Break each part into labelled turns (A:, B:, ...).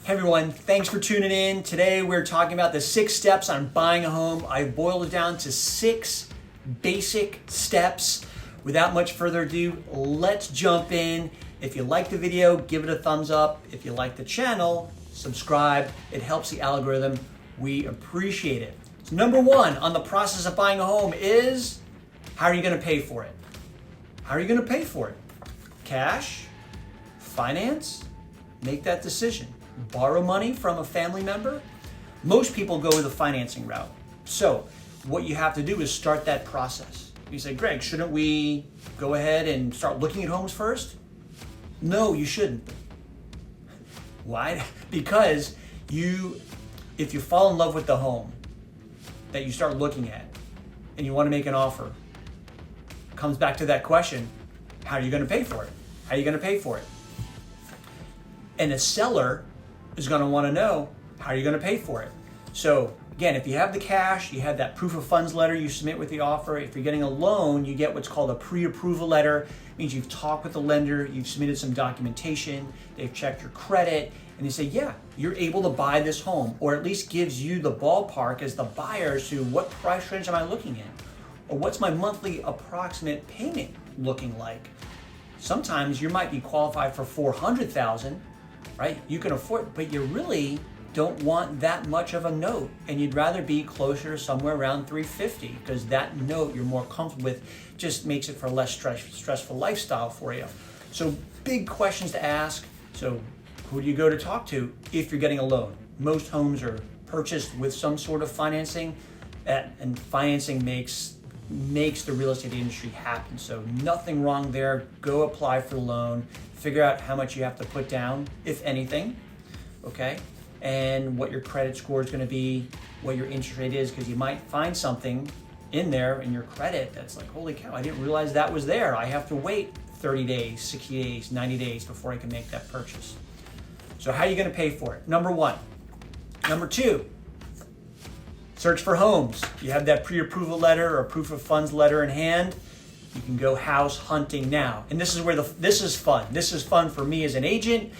A: Hey everyone, thanks for tuning in. Today we're talking about the 6 steps on buying a home. I boiled it down to 6 basic steps. Without much further ado, let's jump in. If you like the video, give it a thumbs up. If you like the channel, subscribe. It helps the algorithm. We appreciate it. So number 1 on the process of buying a home is, how are you going to pay for it? How are you going to pay for it? Cash? Finance? Make that decision. Borrow money from a family member? Most people go the financing route. So what you have to do is start that process. You say, Greg, shouldn't we go ahead and start looking at homes first? No, you shouldn't. Why? Because if you fall in love with the home that you start looking at and you want to make an offer, it comes back to that question, how are you going to pay for it? How are you going to pay for it? And the seller is going to want to know, how are you going to pay for it? So again, if you have the cash, you have that proof of funds letter you submit with the offer. If you're getting a loan, you get what's called a pre-approval letter. It means you've talked with the lender, you've submitted some documentation, they've checked your credit, and they say, yeah, you're able to buy this home, or at least gives you the ballpark as the buyer as to what price range am I looking in, or what's my monthly approximate payment looking like. Sometimes you might be qualified for $400,000, right? You can afford, but you really don't want that much of a note, and you'd rather be closer to somewhere around $350, because that note you're more comfortable with just makes it for a less stressful lifestyle for you. So big questions to ask. So who do you go to talk to if you're getting a loan? Most homes are purchased with some sort of financing, and financing makes the real estate industry happen. So nothing wrong there. Go apply for the loan, figure out how much you have to put down, if anything, okay? And what your credit score is going to be, what your interest rate is, because you might find something in there in your credit that's like, holy cow, I didn't realize that was there. I have to wait 30 days, 60 days, 90 days before I can make that purchase. So how are you going to pay for it? Number 1. Number 2, search for homes. You have that pre-approval letter or proof of funds letter in hand. You can go house hunting now. And this is where this is fun. This is fun for me as an agent.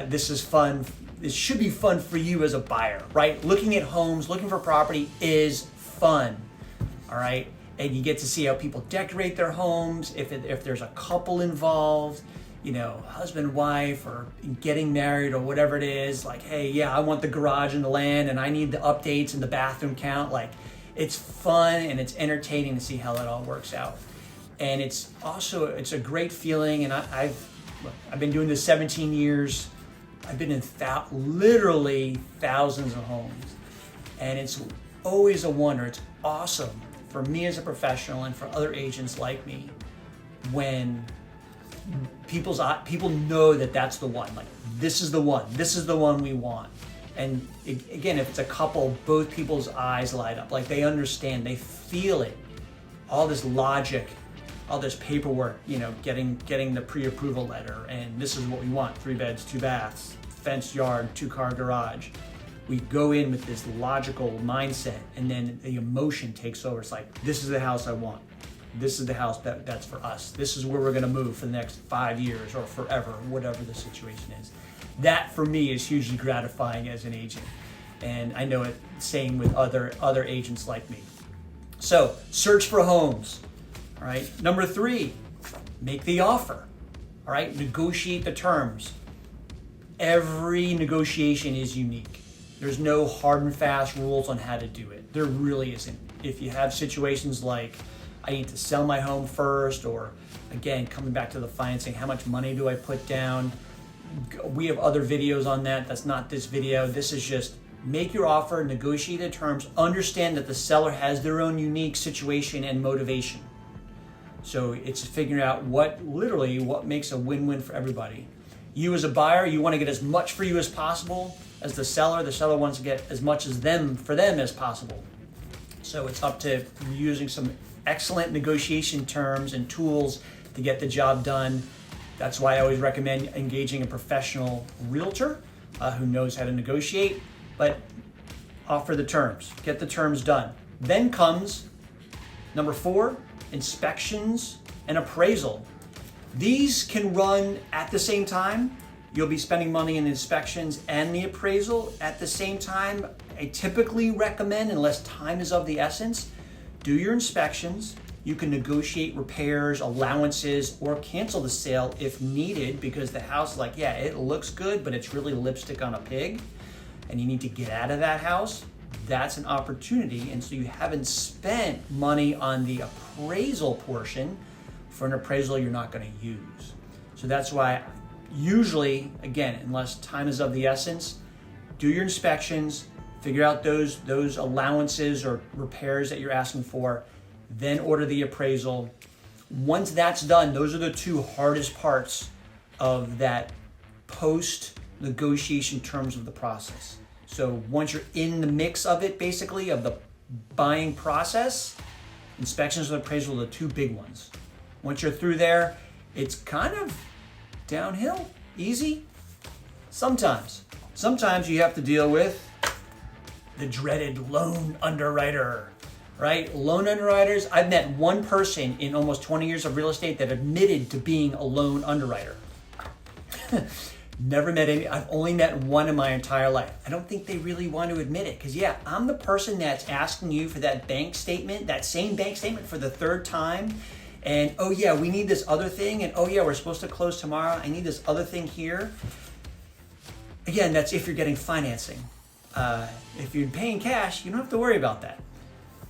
A: This is fun. This should be fun for you as a buyer, right? Looking at homes, looking for property is fun, all right? And you get to see how people decorate their homes, if there's a couple involved, you know, husband, wife, or getting married or whatever it is, like, hey, yeah, I want the garage and the land and I need the updates and the bathroom count. Like, it's fun and it's entertaining to see how that all works out. And it's a great feeling. And I've been doing this 17 years. I've been in literally thousands of homes, and it's always a wonder. It's awesome for me as a professional and for other agents like me when people know that that's the one. Like, this is the one. This is the one we want. And again, if it's a couple, both people's eyes light up. Like, they understand, they feel it. All this logic, all this paperwork, you know, getting the pre-approval letter, and this is what we want: 3 beds, 2 baths, fenced yard, 2-car garage. We go in with this logical mindset, and then the emotion takes over. It's like, this is the house I want. This is the house that's for us. This is where we're going to move for the next 5 years or forever, whatever the situation is. That for me is hugely gratifying as an agent, and I know it same with other agents like me. So search for homes. All right. Number 3, make the offer. All right. Negotiate the terms. Every negotiation is unique. There's no hard and fast rules on how to do it. There really isn't. If you have situations like, I need to sell my home first, or again, coming back to the financing, how much money do I put down? We have other videos on that. That's not this video. This is just make your offer, negotiate the terms, understand that the seller has their own unique situation and motivation. So it's figuring out what makes a win-win for everybody. You as a buyer, you want to get as much for you as possible. As the seller wants to get as much as for them as possible. So it's up to using some excellent negotiation terms and tools to get the job done. That's why I always recommend engaging a professional realtor who knows how to negotiate, but offer the terms, get the terms done. Then comes number 4, inspections and appraisal. These can run at the same time, you'll be spending money in inspections and the appraisal at the same time. I typically recommend, unless time is of the essence, do your inspections. You can negotiate repairs, allowances, or cancel the sale if needed, because the house, like, yeah, it looks good, but it's really lipstick on a pig, and you need to get out of that house. That's an opportunity. And so you haven't spent money on the appraisal portion for an appraisal you're not going to use. So that's why usually, again, unless time is of the essence, do your inspections, figure out those allowances or repairs that you're asking for, then order the appraisal. Once that's done, those are the two hardest parts of that post-negotiation terms of the process. So once you're in the mix of it, basically, of the buying process, inspections and appraisal are the two big ones. Once you're through there, it's kind of downhill, easy. Sometimes you have to deal with the dreaded loan underwriter, right? Loan underwriters, I've met one person in almost 20 years of real estate that admitted to being a loan underwriter. Never met any, I've only met one in my entire life. I don't think they really want to admit it, because yeah, I'm the person that's asking you for that bank statement, that same bank statement for the third time. And oh yeah, we need this other thing. And oh yeah, we're supposed to close tomorrow. I need this other thing here. Again, that's if you're getting financing. If you're paying cash, you don't have to worry about that.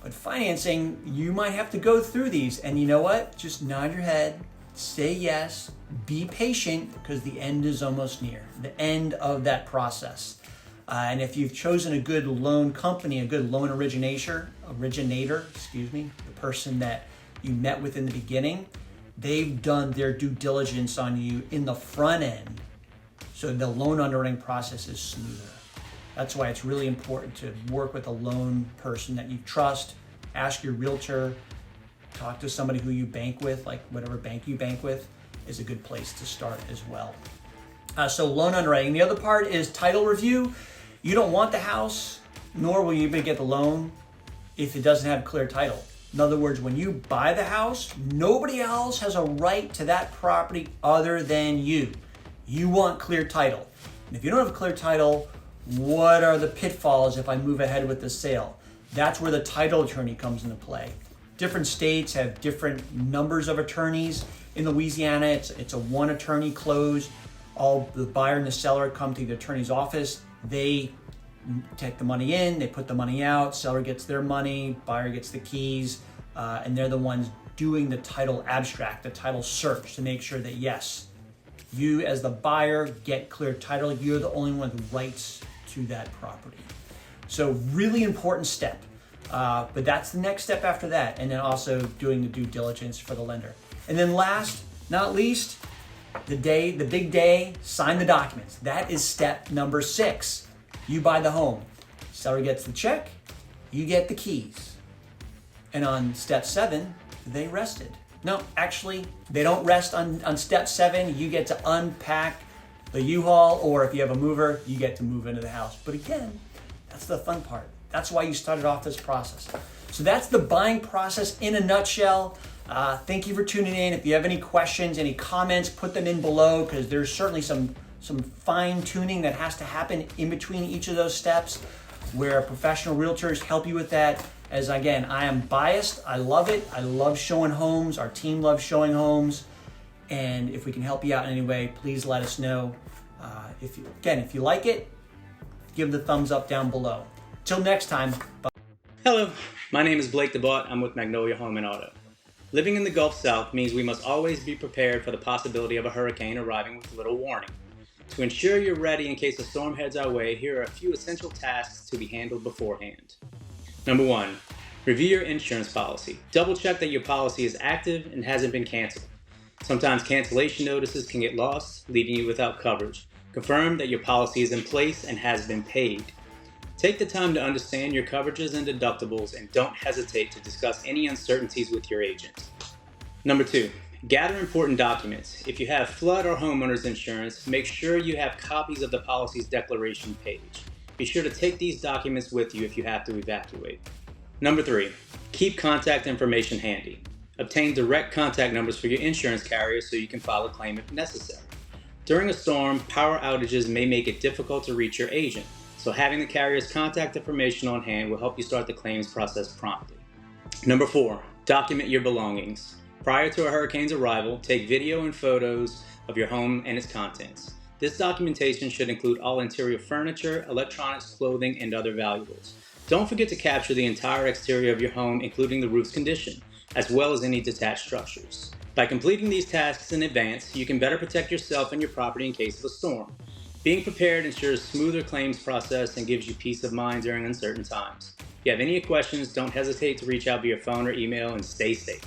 A: But financing, you might have to go through these. And you know what? Just nod your head, say yes, be patient, because the end is almost near, the end of that process. And if you've chosen a good loan company, a good loan originator, the person that you met with in the beginning, they've done their due diligence on you in the front end. So the loan underwriting process is smoother. That's why it's really important to work with a loan person that you trust. Ask your realtor, talk to somebody who you bank with, like whatever bank you bank with is a good place to start as well. So loan underwriting. The other part is title review. You don't want the house, nor will you even get the loan if it doesn't have clear title. In other words, when you buy the house, nobody else has a right to that property other than you. You want clear title. And if you don't have a clear title, what are the pitfalls if I move ahead with the sale? That's where the title attorney comes into play. Different states have different numbers of attorneys. In Louisiana, it's a one attorney close. All the buyer and the seller come to the attorney's office. They take the money in, they put the money out, seller gets their money, buyer gets the keys, and they're the ones doing the title abstract, the title search, to make sure that yes, you as the buyer get clear title. You're the only one with rights to that property. So really important step. But that's the next step after that. And then also doing the due diligence for the lender. And then last, not least, the big day, sign the documents. That is step number 6. You buy the home. Seller gets the check, you get the keys. And on step 7, they rested. No, actually, they don't rest on step 7. You get to unpack the U-Haul, or if you have a mover, you get to move into the house. But again, that's the fun part. That's why you started off this process. So that's the buying process in a nutshell. Thank you for tuning in. If you have any questions, any comments, put them in below, because there's certainly some fine tuning that has to happen in between each of those steps, where professional realtors help you with that. As again, I am biased. I love it. I love showing homes. Our team loves showing homes. And if we can help you out in any way, please let us know. If you like it, give the thumbs up down below. Till next time. Bye.
B: Hello, my name is Blake DeBott. I'm with Magnolia Home and Auto. Living in the Gulf South means we must always be prepared for the possibility of a hurricane arriving with little warning. To ensure you're ready in case a storm heads our way, here are a few essential tasks to be handled beforehand. Number 1, review your insurance policy. Double check that your policy is active and hasn't been canceled. Sometimes cancellation notices can get lost, leaving you without coverage. Confirm that your policy is in place and has been paid. Take the time to understand your coverages and deductibles, and don't hesitate to discuss any uncertainties with your agent. Number 2, gather important documents. If you have flood or homeowners insurance, make sure you have copies of the policy's declaration page. Be sure to take these documents with you if you have to evacuate. Number 3, keep contact information handy. Obtain direct contact numbers for your insurance carrier so you can file a claim if necessary. During a storm, power outages may make it difficult to reach your agent, so having the carrier's contact information on hand will help you start the claims process promptly. Number 4, document your belongings. Prior to a hurricane's arrival, take video and photos of your home and its contents. This documentation should include all interior furniture, electronics, clothing, and other valuables. Don't forget to capture the entire exterior of your home, including the roof's condition, as well as any detached structures. By completing these tasks in advance, you can better protect yourself and your property in case of a storm. Being prepared ensures a smoother claims process and gives you peace of mind during uncertain times. If you have any questions, don't hesitate to reach out via phone or email, and stay safe.